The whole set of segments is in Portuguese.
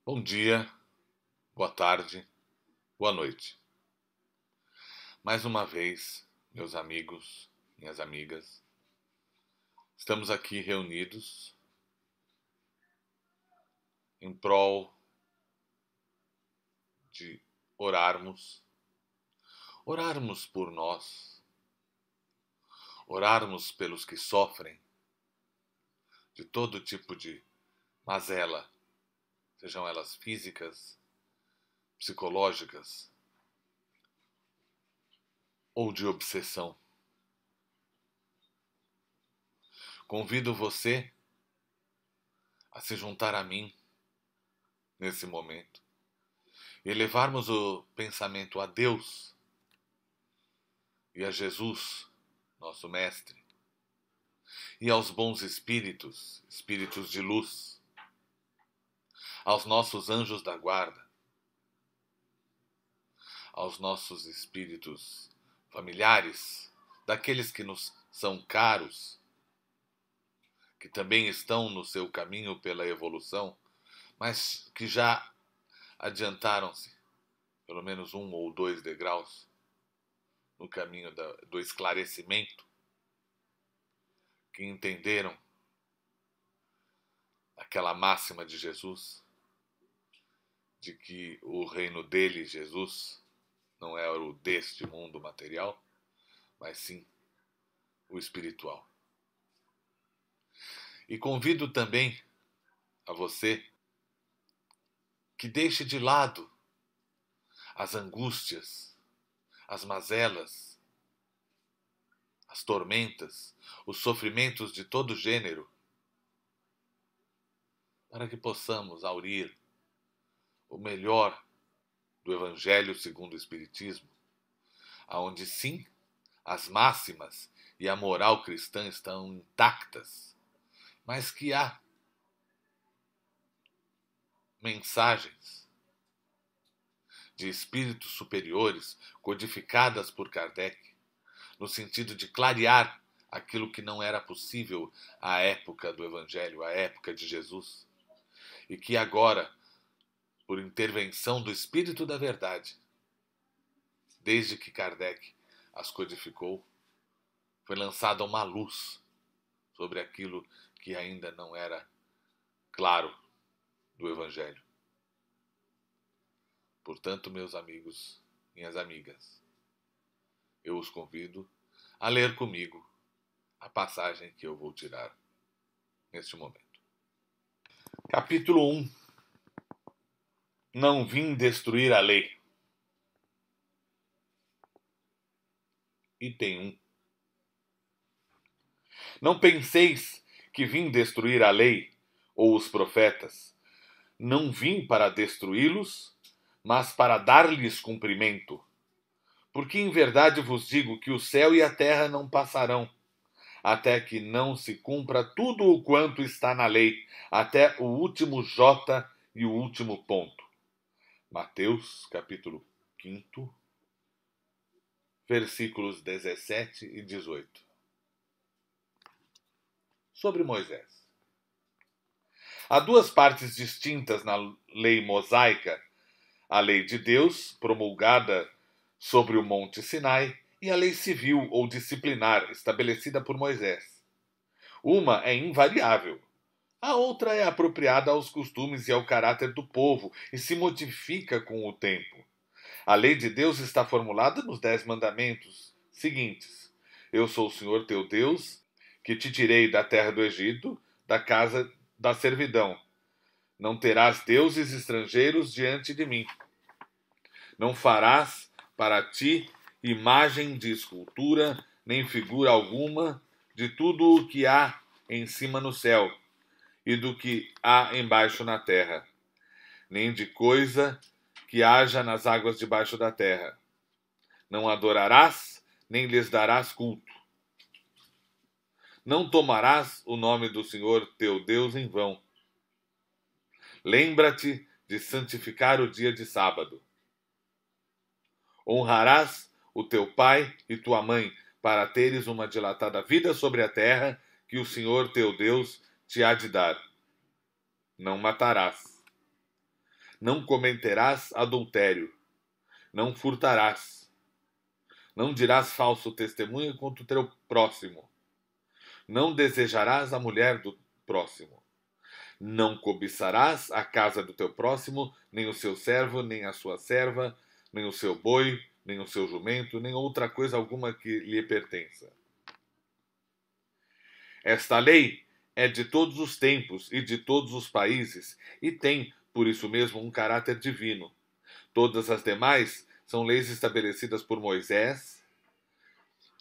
Bom dia, boa tarde, boa noite. Mais uma vez, meus amigos, minhas amigas, estamos aqui reunidos em prol de orarmos por nós, orarmos pelos que sofrem de todo tipo de mazela, sejam elas físicas, psicológicas ou de obsessão. Convido você a se juntar a mim nesse momento e levarmos o pensamento a Deus e a Jesus, nosso Mestre, e aos bons espíritos, espíritos de luz, aos nossos anjos da guarda, aos nossos espíritos familiares, daqueles que nos são caros, que também estão no seu caminho pela evolução, mas que já adiantaram-se pelo menos 1 ou 2 degraus no caminho do esclarecimento, que entenderam aquela máxima de Jesus, de que o reino dele, Jesus, não é o deste mundo material, mas sim o espiritual. E convido também a você que deixe de lado as angústias, as mazelas, as tormentas, os sofrimentos de todo gênero, para que possamos aurir o melhor do Evangelho segundo o Espiritismo, aonde sim, as máximas e a moral cristã estão intactas, mas que há mensagens de espíritos superiores codificadas por Kardec, no sentido de clarear aquilo que não era possível à época do Evangelho, à época de Jesus, e que agora, por intervenção do Espírito da Verdade, desde que Kardec as codificou, foi lançada uma luz sobre aquilo que ainda não era claro do Evangelho. Portanto, meus amigos, minhas amigas, eu os convido a ler comigo a passagem que eu vou tirar neste momento. Capítulo 1. Não vim destruir a lei. Item 1. Não penseis que vim destruir a lei ou os profetas. Não vim para destruí-los, mas para dar-lhes cumprimento. Porque em verdade vos digo que o céu e a terra não passarão, até que não se cumpra tudo o quanto está na lei, até o último J e o último ponto. Mateus, capítulo 5, versículos 17 e 18. Sobre Moisés. Há duas partes distintas na lei mosaica: a lei de Deus, promulgada sobre o Monte Sinai, e a lei civil ou disciplinar, estabelecida por Moisés. Uma é invariável, a outra é apropriada aos costumes e ao caráter do povo e se modifica com o tempo. A lei de Deus está formulada nos 10 mandamentos seguintes: Eu sou o Senhor teu Deus, que te tirei da terra do Egito, da casa da servidão. Não terás deuses estrangeiros diante de mim. Não farás para ti imagem de escultura, nem figura alguma de tudo o que há em cima no céu e do que há embaixo na terra, nem de coisa que haja nas águas debaixo da terra. Não adorarás, nem lhes darás culto. Não tomarás o nome do Senhor teu Deus em vão. Lembra-te de santificar o dia de sábado. Honrarás o teu pai e tua mãe, para teres uma dilatada vida sobre a terra que o Senhor teu Deus te há de dar. Não matarás. Não cometerás adultério. Não furtarás. Não dirás falso testemunho contra o teu próximo. Não desejarás a mulher do próximo. Não cobiçarás a casa do teu próximo, nem o seu servo, nem a sua serva, nem o seu boi, nem o seu jumento, nem outra coisa alguma que lhe pertença. Esta lei é de todos os tempos e de todos os países, e tem, por isso mesmo, um caráter divino. Todas as demais são leis estabelecidas por Moisés,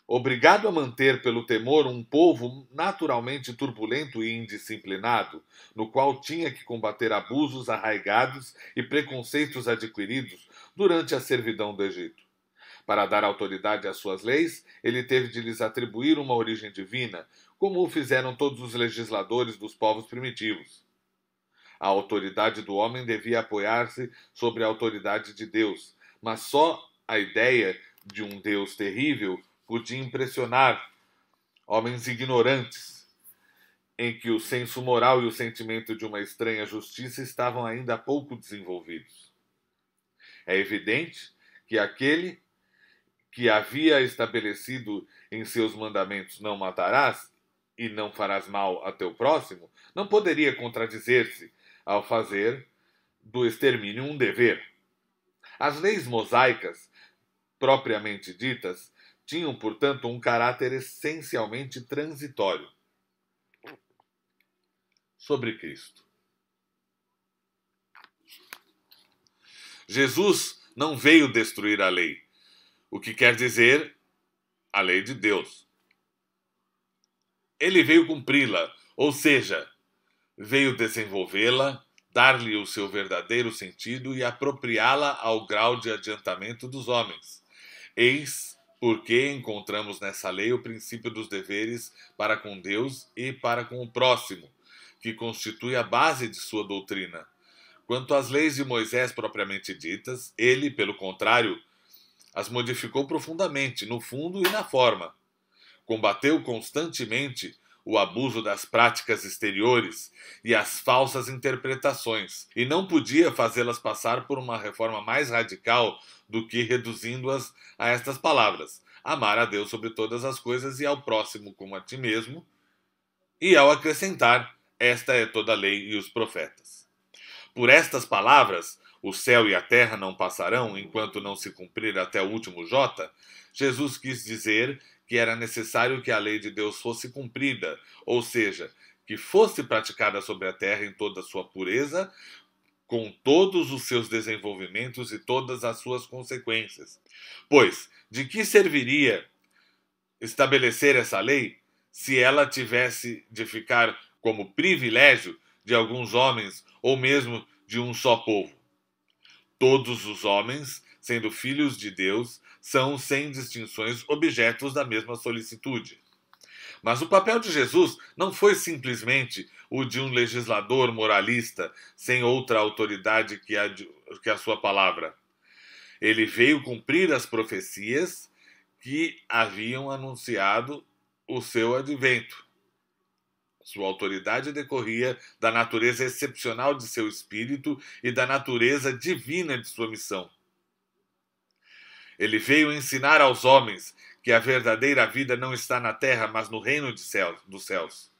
obrigado a manter pelo temor um povo naturalmente turbulento e indisciplinado, no qual tinha que combater abusos arraigados e preconceitos adquiridos durante a servidão do Egito. Para dar autoridade às suas leis, ele teve de lhes atribuir uma origem divina, como o fizeram todos os legisladores dos povos primitivos. A autoridade do homem devia apoiar-se sobre a autoridade de Deus, mas só a ideia de um Deus terrível podia impressionar homens ignorantes, em que o senso moral e o sentimento de uma estranha justiça estavam ainda pouco desenvolvidos. É evidente que aquele que havia estabelecido em seus mandamentos não matarás e não farás mal a teu próximo, não poderia contradizer-se ao fazer do extermínio um dever. As leis mosaicas, propriamente ditas, tinham, portanto, um caráter essencialmente transitório. Sobre Cristo. Jesus não veio destruir a lei, o que quer dizer a lei de Deus. Ele veio cumpri-la, ou seja, veio desenvolvê-la, dar-lhe o seu verdadeiro sentido e apropriá-la ao grau de adiantamento dos homens. Eis porque encontramos nessa lei o princípio dos deveres para com Deus e para com o próximo, que constitui a base de sua doutrina. Quanto às leis de Moisés propriamente ditas, ele, pelo contrário, as modificou profundamente, no fundo e na forma. Combateu constantemente o abuso das práticas exteriores e as falsas interpretações, e não podia fazê-las passar por uma reforma mais radical do que reduzindo-as a estas palavras: amar a Deus sobre todas as coisas e ao próximo como a ti mesmo, e ao acrescentar: esta é toda a lei e os profetas. Por estas palavras, o céu e a terra não passarão enquanto não se cumprir até o último jota, Jesus quis dizer que era necessário que a lei de Deus fosse cumprida, ou seja, que fosse praticada sobre a terra em toda a sua pureza, com todos os seus desenvolvimentos e todas as suas consequências. Pois, de que serviria estabelecer essa lei se ela tivesse de ficar como privilégio de alguns homens ou mesmo de um só povo? Todos os homens, sendo filhos de Deus, são, sem distinções, objetos da mesma solicitude. Mas o papel de Jesus não foi simplesmente o de um legislador moralista sem outra autoridade que a sua palavra. Ele veio cumprir as profecias que haviam anunciado o seu advento. Sua autoridade decorria da natureza excepcional de seu espírito e da natureza divina de sua missão. Ele veio ensinar aos homens que a verdadeira vida não está na terra, mas no reino dos céus.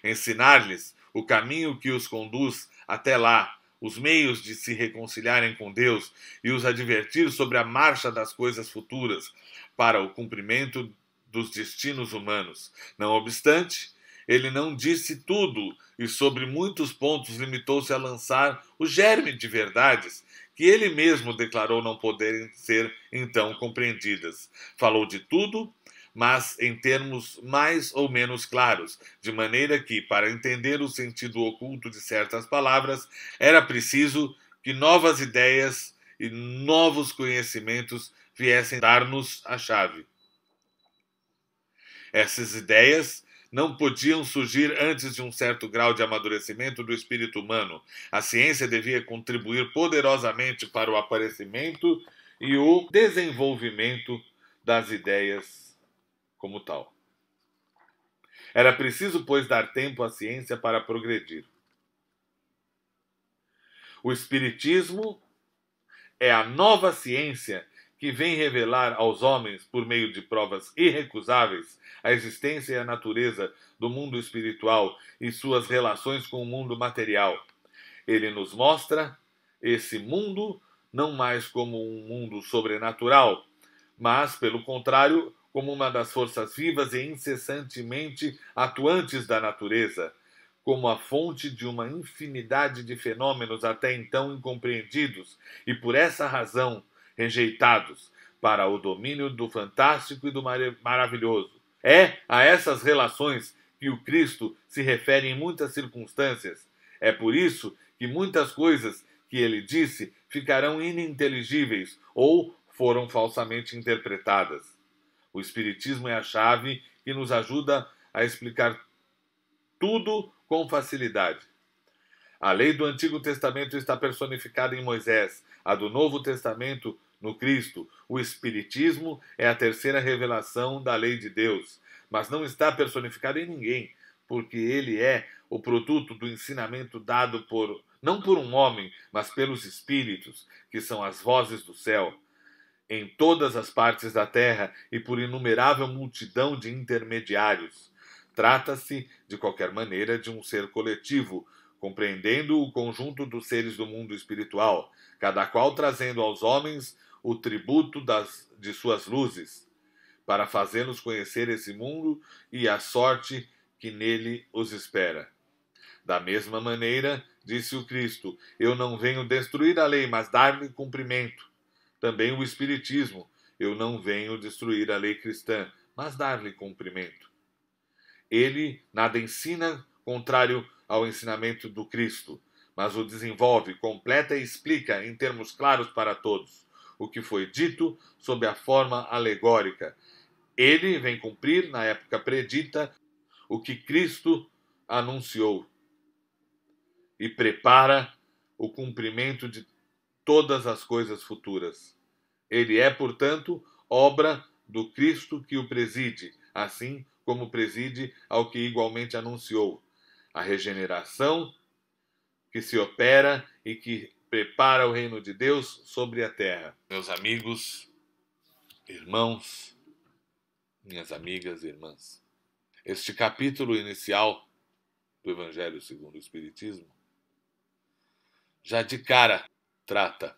Ensinar-lhes o caminho que os conduz até lá, os meios de se reconciliarem com Deus e os advertir sobre a marcha das coisas futuras para o cumprimento dos destinos humanos. Não obstante, ele não disse tudo e sobre muitos pontos limitou-se a lançar o germe de verdades que ele mesmo declarou não poderem ser então compreendidas. Falou de tudo, mas em termos mais ou menos claros, de maneira que, para entender o sentido oculto de certas palavras, era preciso que novas ideias e novos conhecimentos viessem dar-nos a chave. Essas ideias não podiam surgir antes de um certo grau de amadurecimento do espírito humano. A ciência devia contribuir poderosamente para o aparecimento e o desenvolvimento das ideias como tal. Era preciso, pois, dar tempo à ciência para progredir. O Espiritismo é a nova ciência que vem revelar aos homens, por meio de provas irrecusáveis, a existência e a natureza do mundo espiritual e suas relações com o mundo material. Ele nos mostra esse mundo não mais como um mundo sobrenatural, mas, pelo contrário, como uma das forças vivas e incessantemente atuantes da natureza, como a fonte de uma infinidade de fenômenos até então incompreendidos e, por essa razão, rejeitados para o domínio do fantástico e do maravilhoso. É a essas relações que o Cristo se refere em muitas circunstâncias. É por isso que muitas coisas que ele disse ficarão ininteligíveis ou foram falsamente interpretadas. O Espiritismo é a chave que nos ajuda a explicar tudo com facilidade. A lei do Antigo Testamento está personificada em Moisés, a do Novo Testamento no Cristo. O Espiritismo é a terceira revelação da lei de Deus, mas não está personificado em ninguém, porque ele é o produto do ensinamento dado não por um homem, mas pelos Espíritos, que são as vozes do céu, em todas as partes da terra e por inumerável multidão de intermediários. Trata-se, de qualquer maneira, de um ser coletivo, compreendendo o conjunto dos seres do mundo espiritual, cada qual trazendo aos homens o tributo de suas luzes, para fazê-los conhecer esse mundo e a sorte que nele os espera. Da mesma maneira, disse o Cristo, eu não venho destruir a lei, mas dar-lhe cumprimento. Também o Espiritismo, eu não venho destruir a lei cristã, mas dar-lhe cumprimento. Ele nada ensina contrário ao ensinamento do Cristo, mas o desenvolve, completa e explica em termos claros para todos o que foi dito sob a forma alegórica. Ele vem cumprir, na época predita, o que Cristo anunciou e prepara o cumprimento de todas as coisas futuras. Ele é, portanto, obra do Cristo que o preside, assim como preside ao que igualmente anunciou, a regeneração que se opera e que prepara o reino de Deus sobre a terra. Meus amigos, irmãos, minhas amigas e irmãs, este capítulo inicial do Evangelho segundo o Espiritismo já de cara trata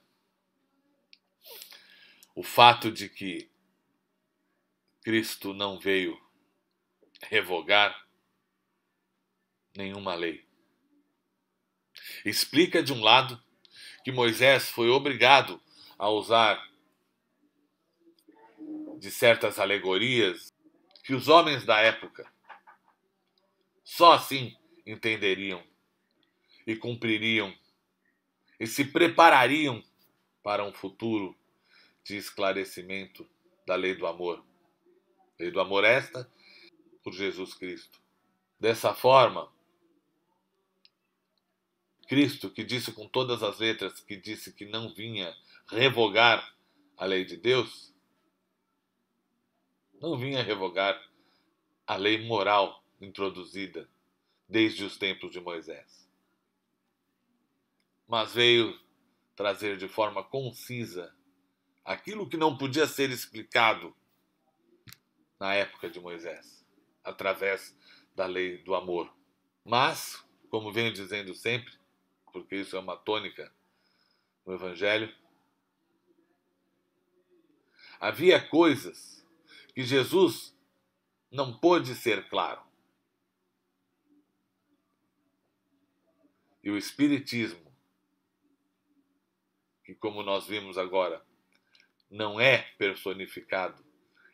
o fato de que Cristo não veio revogar nenhuma lei. Explica, de um lado, que Moisés foi obrigado a usar de certas alegorias que os homens da época só assim entenderiam e cumpririam e se preparariam para um futuro de esclarecimento da lei do amor. Lei do amor esta por Jesus Cristo. Dessa forma, Cristo, que disse com todas as letras, que disse que não vinha revogar a lei de Deus, não vinha revogar a lei moral introduzida desde os tempos de Moisés, mas veio trazer de forma concisa aquilo que não podia ser explicado na época de Moisés, através da lei do amor. Mas, como venho dizendo sempre, porque isso é uma tônica no Evangelho, havia coisas que Jesus não pôde ser claro. E o Espiritismo, que como nós vimos agora, não é personificado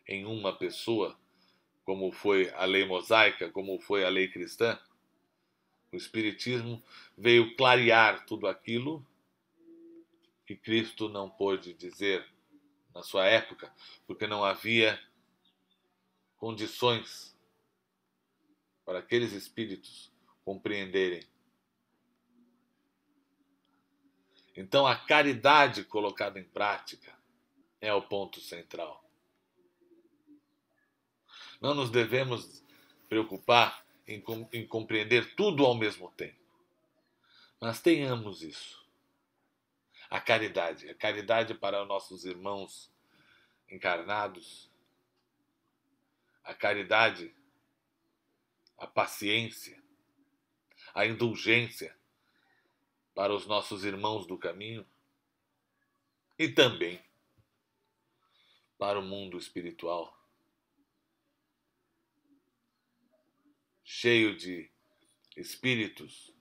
em uma pessoa, como foi a lei mosaica, como foi a lei cristã, o Espiritismo veio clarear tudo aquilo que Cristo não pôde dizer na sua época, porque não havia condições para aqueles espíritos compreenderem. Então, a caridade colocada em prática é o ponto central. Não nos devemos preocupar em compreender tudo ao mesmo tempo. Mas tenhamos isso. a caridade para nossos irmãos encarnados, a caridade, a paciência, a indulgência para os nossos irmãos do caminho e também para o mundo espiritual, cheio de espíritos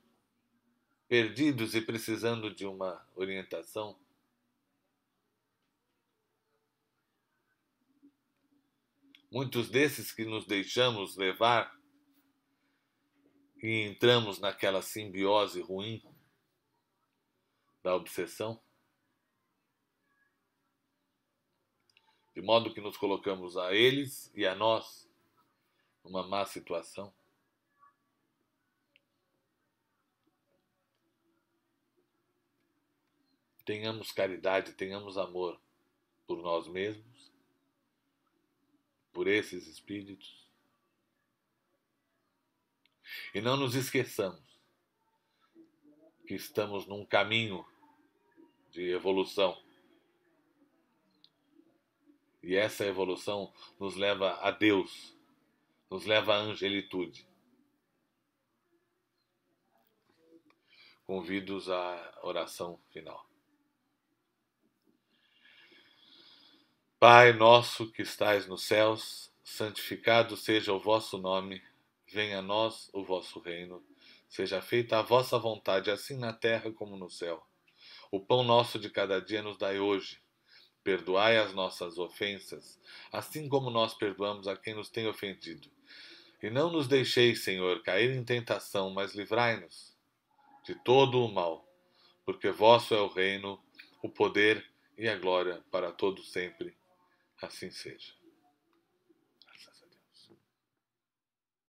perdidos e precisando de uma orientação. Muitos desses que nos deixamos levar e entramos naquela simbiose ruim da obsessão, de modo que nos colocamos a eles e a nós numa má situação. Tenhamos caridade, tenhamos amor por nós mesmos, por esses espíritos. E não nos esqueçamos que estamos num caminho de evolução. E essa evolução nos leva a Deus, nos leva à angelitude. Convido-os à oração final. Pai nosso que estais nos céus, santificado seja o vosso nome, venha a nós o vosso reino, seja feita a vossa vontade, assim na terra como no céu. O pão nosso de cada dia nos dai hoje. Perdoai as nossas ofensas, assim como nós perdoamos a quem nos tem ofendido. E não nos deixeis, Senhor, cair em tentação, mas livrai-nos de todo o mal, porque vosso é o reino, o poder e a glória para todo sempre. Assim seja.